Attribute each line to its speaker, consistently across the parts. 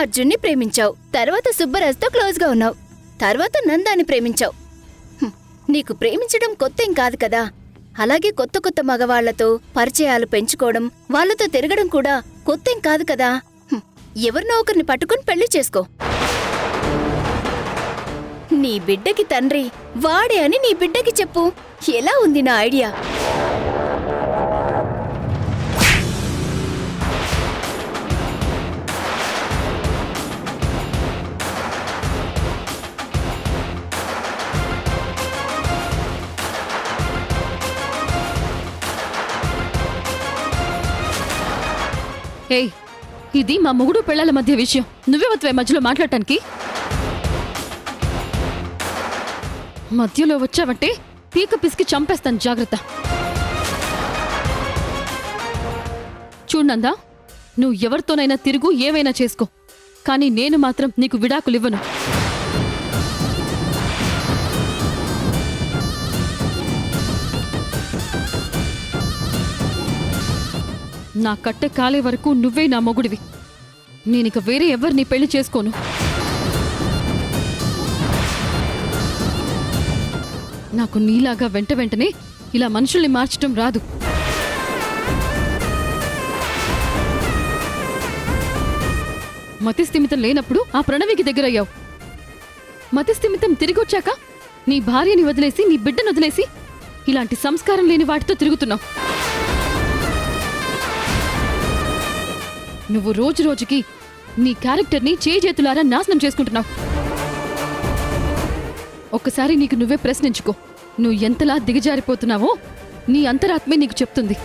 Speaker 1: అర్జున్ని ప్రేమించావు, తర్వాత సుబ్బరాజ్తో క్లోజ్గా ఉన్నావు, తర్వాత నందాన్ని ప్రేమించావు. నీకు ప్రేమించడం కొత్తేం కాదు కదా. అలాగే కొత్త కొత్త మగవాళ్లతో పరిచయాలు పెంచుకోవడం, వాళ్లతో తిరగడం కూడా కొత్తేం కాదు కదా. ఎవరినో ఒకరిని పట్టుకుని పెళ్లి చేసుకో. నీ బిడ్డకి తండ్రి వాడే అని నీ బిడ్డకి చెప్పు. ఎలా ఉంది నా ఐడియా?
Speaker 2: ఏయ్, ఇది మా మొగుడు పెళ్లాల మధ్య విషయం. నువ్వే మధ్యలో మాట్లాడటానికి. మధ్యలో వచ్చావంటే పీక పిసికి చంపేస్తాను, జాగ్రత్త. చూడందా, నువ్వు ఎవరితోనైనా తిరుగు, ఏవైనా చేసుకో, కానీ నేను మాత్రం నీకు విడాకులివ్వను. నా కట్టె కాలే వరకు నువ్వే నా మొగుడివి. నేనిక వేరే ఎవరిని పెళ్లి చేసుకోను. నాకు నీలాగా వెంటనే ఇలా మనుషుల్ని మార్చడం రాదు. మతిస్థిమితం లేనప్పుడు ఆ ప్రణవికి దగ్గరయ్యావు. మతిస్థిమితం తిరిగొచ్చాక నీ భార్యని వదిలేసి, నీ బిడ్డను వదిలేసి ఇలాంటి సంస్కారం లేని వాటితో తిరుగుతున్నావు. నువ్వు రోజు రోజుకి నీ క్యారెక్టర్ని చేతులారా నాశనం చేసుకుంటున్నావు. ఒక్కసారి నీకు నువ్వే ప్రశ్నించుకో. నువ్వు ఎంతలా దిగజారిపోతున్నావో నీ అంతరాత్మే నీకు చెప్తుంది.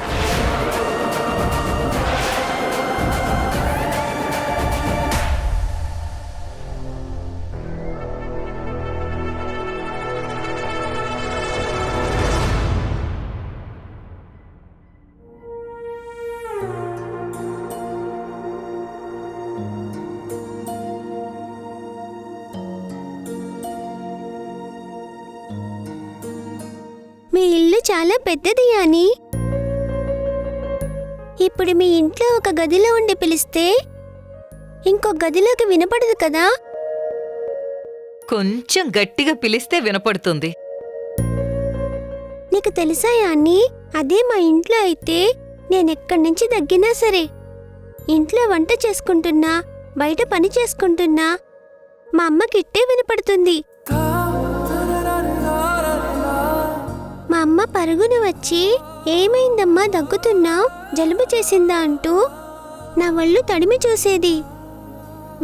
Speaker 3: మీ ఇల్లు చాలా పెద్దది యాని. ఇప్పుడు మీ ఇంట్లో ఒక గదిలో ఉండి పిలిస్తే ఇంకో గదిలోకి వినపడదు కదా.
Speaker 4: కొంచెం గట్టిగా పిలిస్తే వినపడుతుంది.
Speaker 3: నీకు తెలుసా యాని, అదే మా ఇంట్లో అయితే నేనెక్కడి నుంచి తగ్గినా సరే, ఇంట్లో వంట చేసుకుంటున్నా, బయట పని చేసుకుంటున్నా మా అమ్మకి ఇట్టే వినపడుతుంది. మా అమ్మ పరుగును వచ్చి, ఏమైందమ్మా దగ్గుతున్నావ్, జలుబు చేసిందా అంటూ నా ఒళ్ళు తడిమి చూసేది.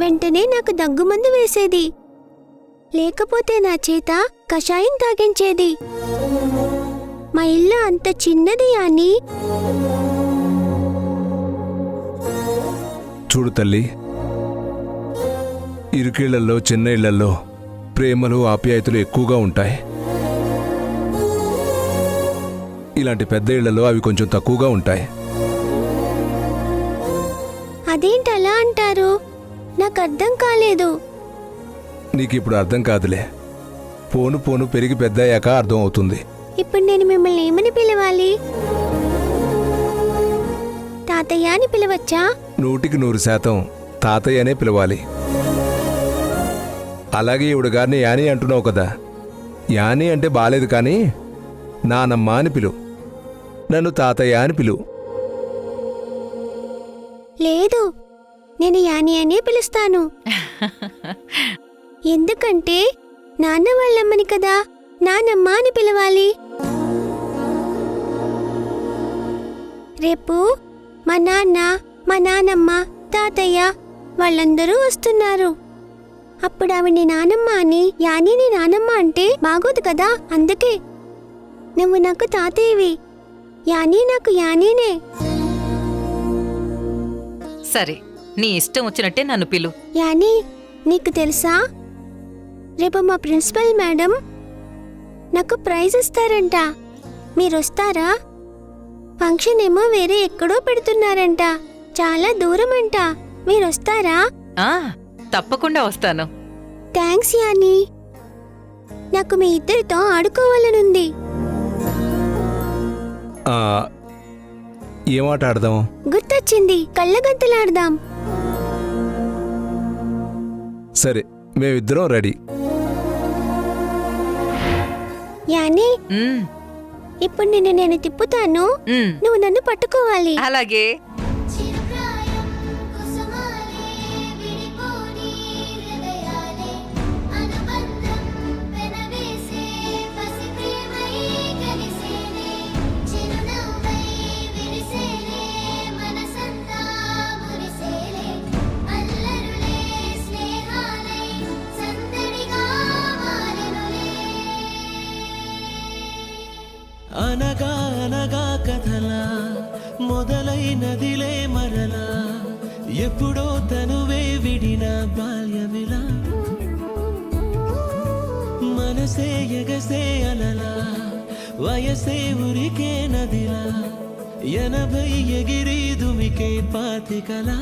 Speaker 3: వెంటనే నాకు దగ్గుమందు వేసేది, లేకపోతే నా చేత కషాయం తాగించేది. మా ఇల్లు అంత చిన్నది యాని.
Speaker 5: చూడు తల్లి, ఇరుకిళ్లలో, చిన్న ఇళ్లలో ప్రేమలు, ఆప్యాయతలు ఎక్కువగా ఉంటాయి. ఇలాంటి పెద్ద ఇళ్లలో అవి కొంచెం తక్కువగా ఉంటాయి.
Speaker 3: అదేంటి అలా అంటారు? నాకు అర్థం కాలేదు.
Speaker 5: నీకిప్పుడు అర్థం కాదులే, పోను పోను పెరిగి పెద్దయ్యాక అర్థం అవుతుంది.
Speaker 3: ఇప్పుడు నేను మిమ్మల్ని ఏమని పిలవాలి? తాతయ్య అని పిలవచ్చా? 100%
Speaker 5: తాతయ్యనే పిలవాలి. అలాగే ఇవిడు గారిని యానీ అంటున్నావు కదా, యానీ అంటే బాలేదు, కానీ నానమ్మ అని పిలువు, నన్ను తాతయ్య అని పిలువు.
Speaker 3: లేదు, నేను యాని అనే పిలుస్తాను. ఎందుకంటే నాన్న వాళ్ళమ్మని కదా నానమ్మ అని పిలవాలి. రేపు మా నాన్న, మా నానమ్మ, తాతయ్య వాళ్ళందరూ వస్తున్నారు. అప్పుడు ఆవిడ్ని నానమ్మ అని, యానీని నానమ్మ అంటే బాగోదు కదా. అందుకే నువ్వు నాకు తాతయ్యవి, యానీ నాకు యానీనే.
Speaker 4: సరే, నీ ఇష్టం వచ్చినట్టే నన్ను పిలు.
Speaker 3: యానీ, నీకు తెలుసా, రేపు మా ప్రిన్సిపల్ మేడం నాకు ప్రైజ్ ఇస్తారంట. మీరొస్తారా? ఫంక్షన్ ఏమో వేరే ఎక్కడో పెడుతున్నారంట, చాలా దూరం అంట. మీరొస్తారా?
Speaker 4: తప్పకుండా వస్తాను.
Speaker 3: Thanks Annie. నాకు మీ ఇద్దరితో ఆడుకోవాలనుంది.
Speaker 5: ఏమాట ఆడదాం?
Speaker 3: గుర్తొచ్చింది, కళ్ళగంతులాడదాం.
Speaker 5: సరే మేమిద్దరం రెడీ.
Speaker 3: యానీ
Speaker 4: మ్మ్,
Speaker 3: ఇప్పుడు నేను తిప్పుతాను,
Speaker 4: మ్మ్.
Speaker 3: నువ్వు నన్ను పట్టుకోవాలి.
Speaker 4: అలాగే.
Speaker 6: చిరుప్రాయం కుసుమాలే విడిపోని హృదయాలే అనుబంధం పెనవేసే పసి ప్రేమై కలిసేనే చిరునవ్వై విరిసేనే మనసంతా మురిసేలే అల్లరులే స్నేహాలై సందడిగా మారెనులే.
Speaker 7: అనగా అనగా కథలా మొదలైనదిలే మరలా ఎప్పుడో తనువే విడిన బాల్యమిలా మనసే ఎగసే అలలా వయసే ఉరికే నదిలా 80 ఎగిరి దుమికే పాతికలా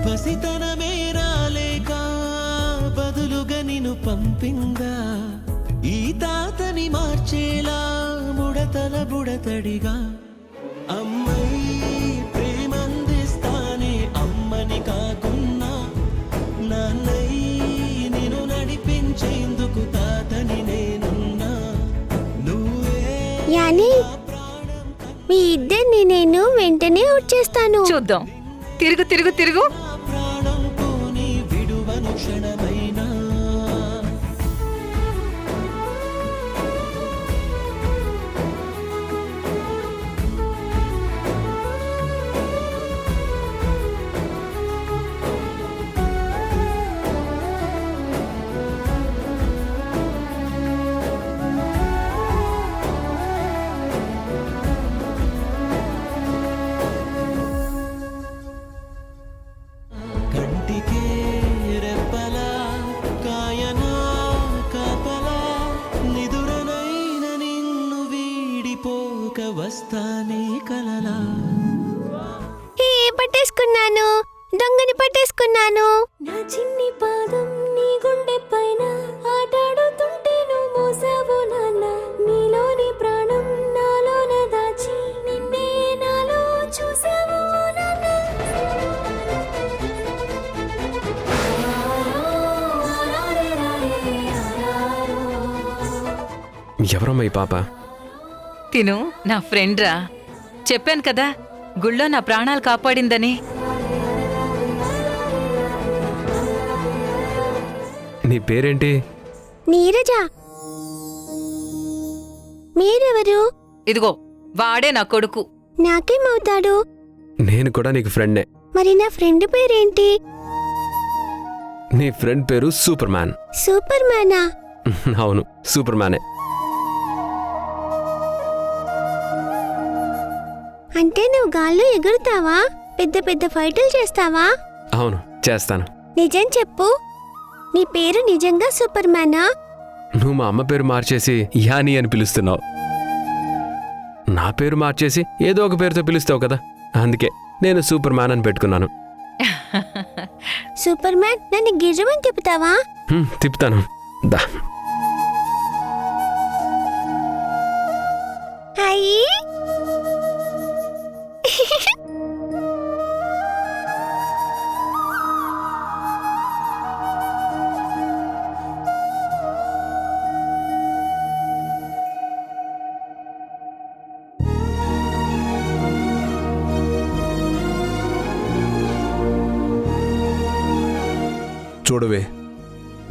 Speaker 7: పసితనమే రాలేక బదులుగా నిన్ను పంపిందా ఈ తాతని మార్చేలా ముడతల బుడతడిగా అమ్మై ప్రేమందిస్తానే అమ్మని కాకున్నా నాన్నై నిన్ను నడిపించేందుకు తాతని నేనున్నా నువ్వే
Speaker 3: యానీ మీ ఇద్దరిని నేను వెంటనే వచ్చేస్తాను.
Speaker 4: చూద్దాం. తిరుగు తిరుగు తిరుగు.
Speaker 7: నా ప్రాణం పోని విడువను క్షణమైనా కంటికే రెప్పలా కాయనా కాపలా నిదురనైన నిన్ను వీడిపోక వస్తానే కలలా
Speaker 3: ఏ పట్టేసుకున్నాను, దొంగని పట్టేసుకున్నాను.
Speaker 6: నా చిన్ని పాదం నీ గుండె పైన ఆటాడుతుంటే నువ్వు మోసావు నాన్న నీలోని ప్రాణం నాలోన దాచి నిన్నే నాలో చూసావు నాన్న.
Speaker 8: ఎవరమ్మా ఈ పాప?
Speaker 4: తిను నా ఫ్రెండ్ రా. చెప్పాను కదా గుళ్ళో నా ప్రాణాలు కాపాడిందని.
Speaker 8: నీ పేరేంటి?
Speaker 3: నీరజ. మీరెవరు?
Speaker 4: ఇదిగో వాడే నా కొడుకు.
Speaker 3: నాకేమవుతాడు?
Speaker 8: నేను కూడా నీకు ఫ్రెండే.
Speaker 3: మరి నా ఫ్రెండ్ పేరేంటి?
Speaker 8: నీ ఫ్రెండ్ పేరు సూపర్ మ్యాన్.
Speaker 3: సూపర్ మ్యానా?
Speaker 8: అవును, సూపర్ మ్యానే.
Speaker 3: అంటే నువ్వు గాల్లో ఎగురుతావా? పెద్ద పెద్ద ఫైటులు చేస్తావా?
Speaker 8: అవును, చేస్తాను.
Speaker 3: నిజం చెప్పు, నీ పేరు నిజంగా సూపర్ మ్యానా?
Speaker 8: నువ్వు మా అమ్మ పేరు మార్చేసి యానీ అని పిలుస్తున్నావు. నా పేరు మార్చేసి ఏదో ఒక పేరుతో పిలుస్తావు కదా, అందుకే నేను సూపర్ మ్యాన్ అని పెట్టుకున్నాను.
Speaker 3: సూపర్ మ్యాన్, నన్ను గిర్రమని తిప్పుతావా?
Speaker 8: తిప్పుతాను, దా.
Speaker 3: అయ్యి
Speaker 5: చూడవే,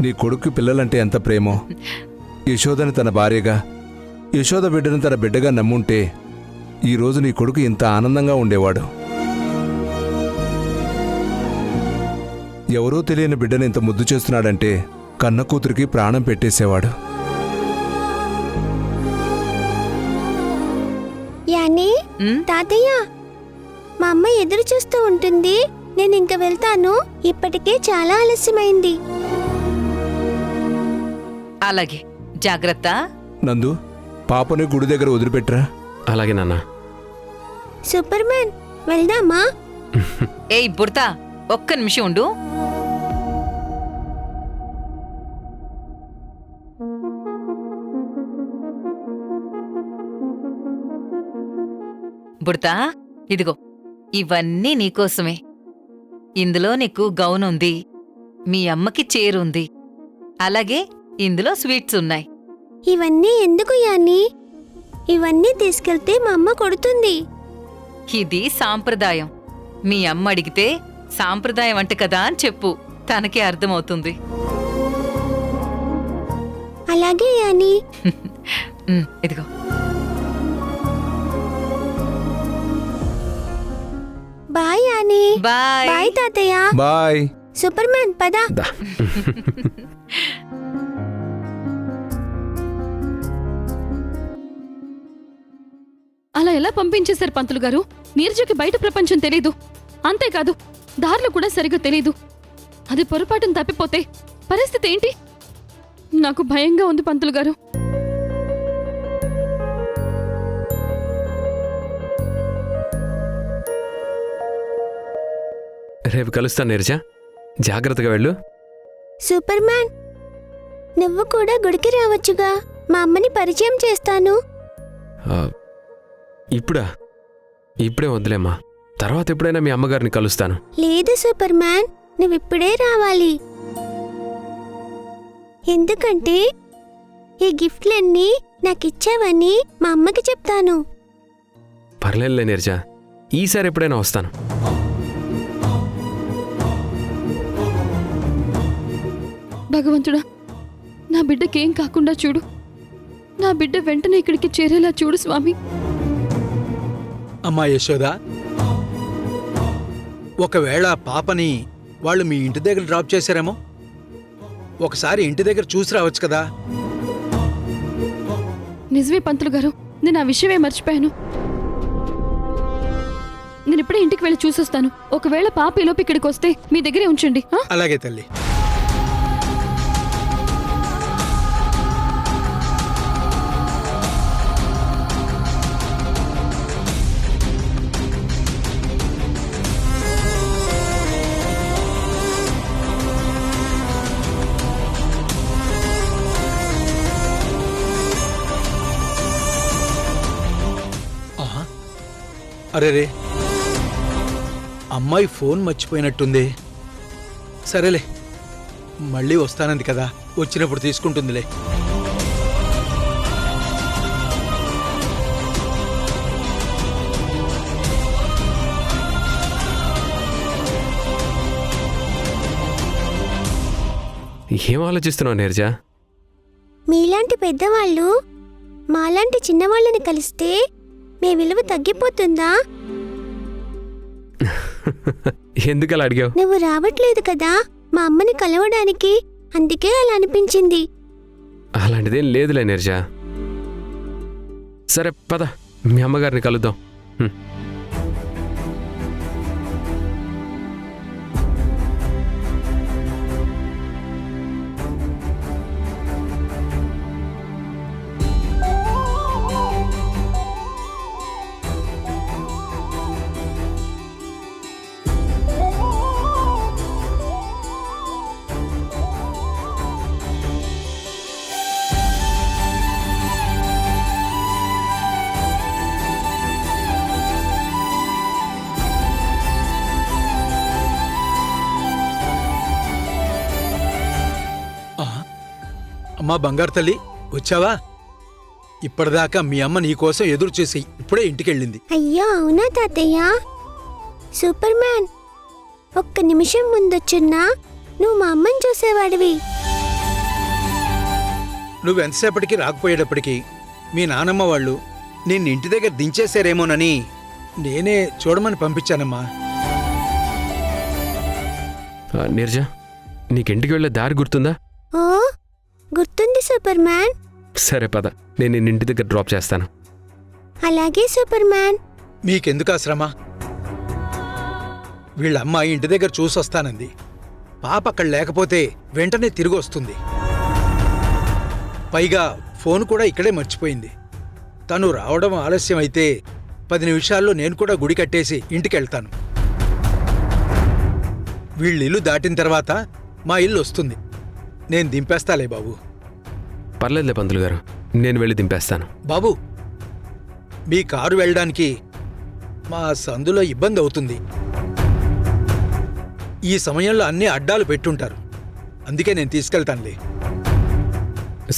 Speaker 5: నీ కొడుకు పిల్లలంటే ఎంత ప్రేమో. యశోదని తన భార్యగా, యశోద బిడ్డను తన బిడ్డగా నమ్ముంటే ఈరోజు నీ కొడుకు ఇంత ఆనందంగా ఉండేవాడు. ఎవరో తెలియని బిడ్డను ఇంత ముద్దు చేస్తున్నాడంటే కన్న కూతురికి ప్రాణం పెట్టేసేవాడు.
Speaker 3: యానీ,
Speaker 4: ఉమ్,
Speaker 3: తాతయ్య, మా అమ్మ ఎదురు చూస్తూ ఉంటుంది. నేను ఇంక వెళ్తాను. ఇప్పటికే చాలా ఆలస్యమైంది.
Speaker 4: అలాగే జాగ్రత్త.
Speaker 5: నందు, పాపని గుడి దగ్గర వదిలిపెట్టరా.
Speaker 8: అలాగే నాన్న.
Speaker 3: సూపర్ మ్యాన్, వెళ్దామా?
Speaker 4: ఏయ్ బుడతా, ఒక్క నిమిషం ఉండు. బుడతా, ఇదిగో ఇవన్నీ నీకోసమే. ఇందులో నీకు గౌన్ ఉంది, మీ అమ్మకి చీరుంది, అలాగే ఇందులో స్వీట్స్ ఉన్నాయి.
Speaker 3: ఇవన్నీ ఎందుకు యాని? ఇవన్నీ తీసుకెళ్తే మా అమ్మ కొడుతుంది.
Speaker 4: ఇది సాంప్రదాయం. మీ అమ్మ అడిగితే సాంప్రదాయం అంట కదా అని చెప్పు, తనకే అర్థమవుతుంది.
Speaker 3: అలాగే యాని.
Speaker 4: ఇదిగో.
Speaker 3: బాయ్ యాని.
Speaker 4: బాయ్.
Speaker 3: బాయ్ తాతయ్య.
Speaker 5: బాయ్.
Speaker 3: సూపర్ మ్యాన్ పద.
Speaker 2: అలా ఎలా పంపించేశారు పంతులు గారు? నీరజకి బయట ప్రపంచం తెలీదు, అంతేకాదు దారులు కూడా సరిగ్గా తెలీదు. అది పొరపాటును తప్పిపోతే పరిస్థితి ఏంటి? నాకు భయంగా ఉంది పంతులు గారు.
Speaker 8: రేపు కలుస్తాను నీరజ, జాగ్రత్తగా వెళ్ళు.
Speaker 3: సూపర్ మ్యాన్, నువ్వు కూడా గుడికి రావచ్చుగా. మా అమ్మని పరిచయం చేస్తాను.
Speaker 8: ఆ, ఇప్పుడా? ఇప్పుడే వద్దులేమ్మా, తర్వాత ఎప్పుడైనా మీ అమ్మగారిని కలుస్తాను.
Speaker 3: లేదు సూపర్ మ్యాన్, నువ్విప్పుడే రావాలి. ఎందుకంటే ఈ గిఫ్ట్లన్నీ నాకిచ్చావని మా అమ్మకి చెప్తాను.
Speaker 8: పర్లేదులే నీరజ, ఈసారి ఎప్పుడైనా వస్తాను.
Speaker 2: భగవంతుడా, నా బిడ్డకేం కాకుండా చూడు. నా బిడ్డ వెంటనే ఇక్కడికి చేరేలా చూడు స్వామి.
Speaker 9: అమ్మా యశోద, ఒకవేళ పాపని వాళ్ళు మీ ఇంటి దగ్గర డ్రాప్ చేశారేమో, ఒకసారి ఇంటి దగ్గర చూసి రావచ్చు కదా.
Speaker 2: నిజమే పంతులు గారు, నేను ఆ విషయమే మర్చిపోయాను. నేను ఇప్పుడే ఇంటికి వెళ్ళి చూసొస్తాను. ఒకవేళ పాప ఈలోపు ఇక్కడికి వస్తే మీ దగ్గరే ఉంచండి. ఆ?
Speaker 9: అలాగే తల్లి. అరే రే, అమ్మాయి ఫోన్ మర్చిపోయినట్టుంది. సరేలే, మళ్ళీ వస్తానంది కదా, వచ్చినప్పుడు తీసుకుంటుందిలే.
Speaker 8: ఏం ఆలోచిస్తున్నావు నీరజ?
Speaker 3: మీలాంటి పెద్దవాళ్ళు మాలాంటి చిన్నవాళ్ళని కలిస్తే మీ విలువ తగ్గిపోతుందా?
Speaker 8: ఎందుకు అలా అడిగావు?
Speaker 3: నువ్వు రావట్లేదు కదా మా అమ్మని కలవడానికి, అందుకే అలా అనిపించింది.
Speaker 8: అలాంటిదేం లేదులే నీరజ. సరే పద, మీ అమ్మగారిని కలుద్దాం.
Speaker 9: అమ్మా బంగారు తల్లి, వచ్చావా? ఇప్పటిదాకా మీ అమ్మ నీకోసం ఎదురు చేసి ఇప్పుడే ఇంటికెళ్ళింది.
Speaker 3: అయ్యో అవునా తాతయ్య? సూపర్ మ్యాన్, ఒక్క నిమిషం ముందొచ్చున్నా నువ్వు మా అమ్మని చూసేవాడివి.
Speaker 9: నువ్వెంతసేపటికి రాకపోయేటప్పటికి మీ నానమ్మ వాళ్ళు నిన్ను ఇంటి దగ్గర దించేశారేమోనని నేనే చూడమని పంపించానమ్మా.
Speaker 8: నీరజ, నీకింటికి వెళ్ళే దారి గుర్తుందా?
Speaker 3: ఓ గుర్తుంది సూపర్ మ్యాన్.
Speaker 8: సరే పద, నేను నిన్ను ఇంటి దగ్గర డ్రాప్ చేస్తాను.
Speaker 3: అలాగే సూపర్ మ్యాన్.
Speaker 9: మీకెందుకు ఆ శ్రమ? వీళ్ళ అమ్మాయి ఇంటి దగ్గర చూసొస్తానంది. పాప అక్కడ లేకపోతే వెంటనే తిరిగి వస్తుంది. పైగా ఫోన్ కూడా ఇక్కడే మర్చిపోయింది. తను రావడం ఆలస్యం అయితే 10 నిమిషాల్లో నేను కూడా గుడి కట్టేసి ఇంటికెళ్తాను. వీళ్ళిల్లు దాటిన తర్వాత మా ఇల్లు వస్తుంది. నేను దింపేస్తాలే బాబు.
Speaker 8: పర్లేదులే పంతులు గారు, నేను వెళ్ళి దింపేస్తాను.
Speaker 9: బాబు, మీ కారు వెళ్ళడానికి మా సందులో ఇబ్బంది అవుతుంది. ఈ సమయంలో అన్ని అడ్డాలు పెట్టుంటారు. అందుకే నేను తీసుకెళ్తానులే.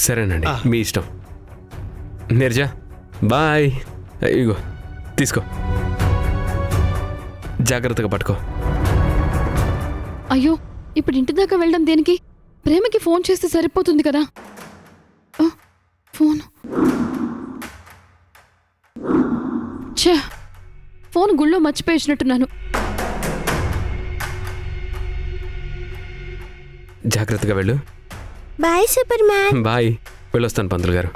Speaker 8: సరేనండి, మీ ఇష్టం. నీరజ బాయ్. ఇగో తీసుకో, జాగ్రత్తగా పట్టుకో.
Speaker 2: అయ్యో, ఇప్పుడు ఇంటి దాకా వెళ్ళడం దేనికి? ప్రేమకి ఫోన్ చేస్తే సరిపోతుంది కదా. ఆ, ఫోన్ ఛే, ఫోన్ గుళ్ళో మర్చిపోయినట్టున్నాను.
Speaker 8: జాగ్రత్తగా వెళ్ళు.
Speaker 3: Boy super man.
Speaker 8: బాయ్, వెళ్ళొస్తాను పంతులు గారు.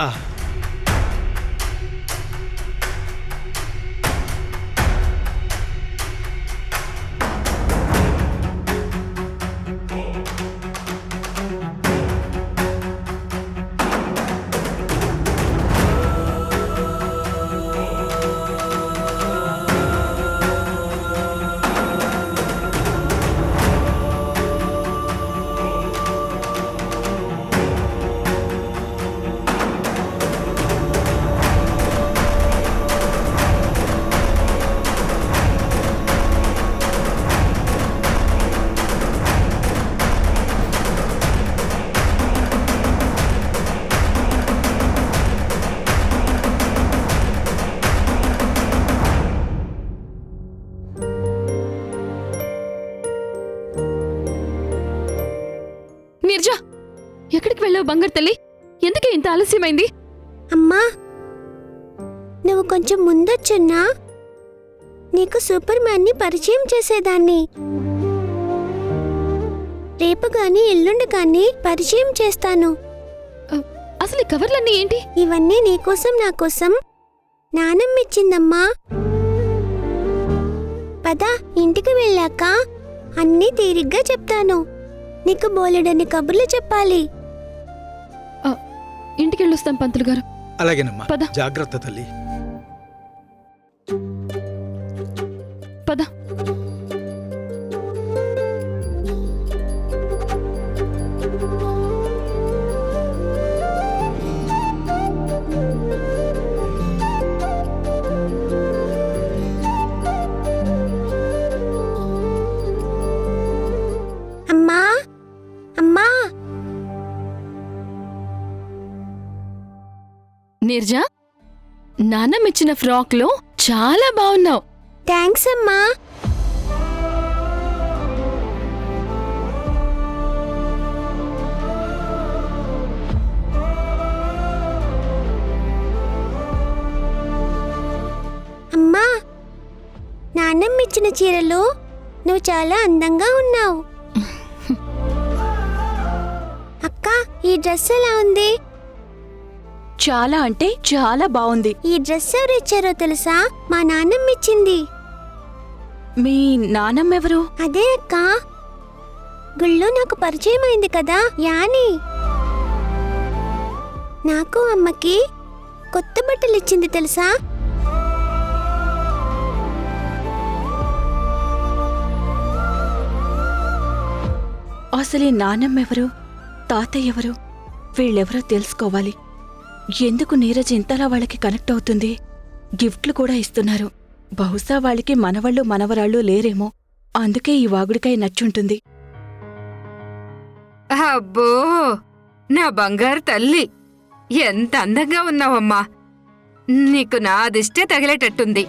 Speaker 2: నీరజా, ఎక్కడికి వెళ్ళావు బంగారు తల్లి? ఎందుకే ఇంత ఆలస్యమైంది?
Speaker 3: అమ్మా, నువ్వు కొంచెం ముందొచ్చున్నా నీకు సూపర్ మ్యాన్ని పరిచయం చేసేదాన్ని. రేపు గాని ఎల్లుండి గాని పరిచయం చేస్తాను.
Speaker 2: అసలు ఈ కవర్లన్నీ ఏంటి?
Speaker 3: ఇవన్నీ నీకోసం నా కోసం నానమ్మిచ్చిందమ్మా. పద, ఇంటికి వెళ్ళాక అన్నీ తీరిగ్గా చెప్తాను. నీకు బోలెడన్ని కబుర్లు చెప్పాలి.
Speaker 2: ఇంటికి వెళ్ళొస్తాం పంతులు గారు.
Speaker 9: అలాగేనమ్మా,
Speaker 2: పద.
Speaker 9: జాగ్రత్త తల్లి.
Speaker 2: పద.
Speaker 3: అమ్మా, అమ్మా.
Speaker 2: నీరజా, నాన్నమిచ్చిన ఫ్రాక్ లో చాలా బాగున్నావు.
Speaker 3: థ్యాంక్స్ అమ్మా. అమ్మా, నాన్నమ్మిచ్చిన చీరలో నువ్వు చాలా అందంగా ఉన్నావు. అక్క, ఈ డ్రెస్ ఎలా ఉంది?
Speaker 10: చాలా అంటే చాలా బాగుంది.
Speaker 3: ఈ డ్రెస్ ఎవరు ఇచ్చారో తెలుసా? మా నాన్నమ్మిచ్చింది.
Speaker 10: మీ నానమ్మెవరు?
Speaker 3: అదే అక్క, గుళ్ళో నాకు పరిచయం అయింది కదా, యాని. నాకు అమ్మకి కొత్త బట్టలు ఇచ్చింది తెలుసా?
Speaker 10: అసలు ఈ నానమ్మెవరు, తాతయ్య ఎవరు, వీళ్ళెవరో తెలుసుకోవాలి. ఎందుకు నీరజ్ ఇంతలా వాళ్ళకి కనెక్ట్ అవుతుంది? గిఫ్ట్లు కూడా ఇస్తున్నారు. బహుశా వాళ్ళకి మనవళ్ళు మనవరాళ్ళు లేరేమో, అందుకే ఈ వాగుడికాయ నచ్చుంటుంది.
Speaker 11: అబ్బో, నా బంగారు తల్లి, ఎంత అందంగా ఉన్నావమ్మా. నీకు నా దిష్టే తగిలేటట్టుంది.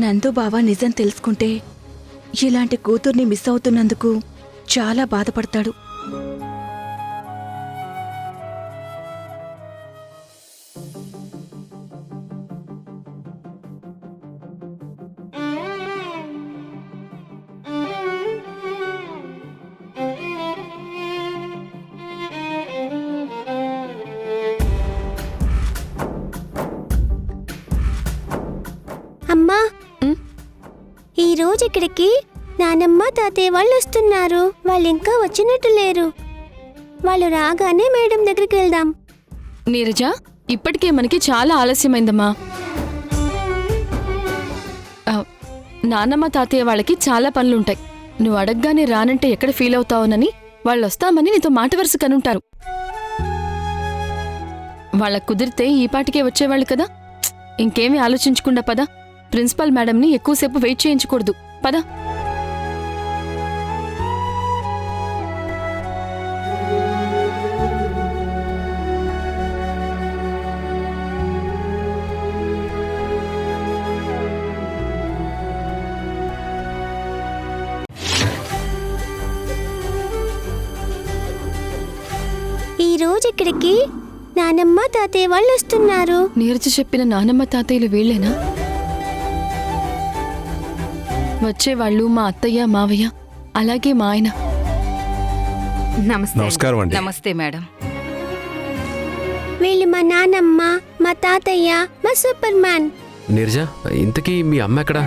Speaker 10: నందు బావ నిజం తెలుసుకుంటే ఇలాంటి కూతుర్ని మిస్ అవుతున్నందుకు చాలా బాధపడతాడు.
Speaker 3: అమ్మా, ఈ రోజు ఇక్కడికి నానమ్మ తాతయ్య వాళ్ళు వస్తున్నారు. వాళ్ళు ఇంకా వచ్చినట్టు లేరు. వాళ్ళు రాగానే మేడం దగ్గరికి వెళ్దాం.
Speaker 2: నీరజా, ఇప్పటికే మనకి చాలా ఆలస్యమైందమ్మా. నానమ్మ తాతయ్య వాళ్ళకి చాలా పనులుంటాయి. నువ్వు అడగగానే రానంటే ఎక్కడ ఫీల్ అవుతావునని వాళ్ళు వస్తామని నీతో మాట వరుస కనుంటారు. వాళ్ళకు కుదిరితే ఈ పాటికే వచ్చేవాళ్ళు కదా. ఇంకేమీ ఆలోచించకుండా పద. ప్రిన్సిపల్ మేడంని ఎక్కువసేపు వెయిట్ చేయించకూడదు. పద.
Speaker 3: ఈ రోజు ఇక్కడికి నానమ్మ తాతయ్య వాళ్ళు వస్తున్నారు.
Speaker 2: నీరజ చెప్పిన నానమ్మ తాతయ్యలు వీళ్ళేనా? వచ్చేవాళ్ళు మా అత్తయ్య మావయ్య అలాగే మా ఆయన.
Speaker 11: నమస్తే.
Speaker 5: నమస్కారం అండి.
Speaker 4: నమస్తే మేడం.
Speaker 3: వీళ్ళు మా నానమ్మ, మా తాతయ్య, మా సూపర్ మ్యాన్.
Speaker 8: నీరజ, ఇంతకీ మీ అమ్మ ఎక్కడా?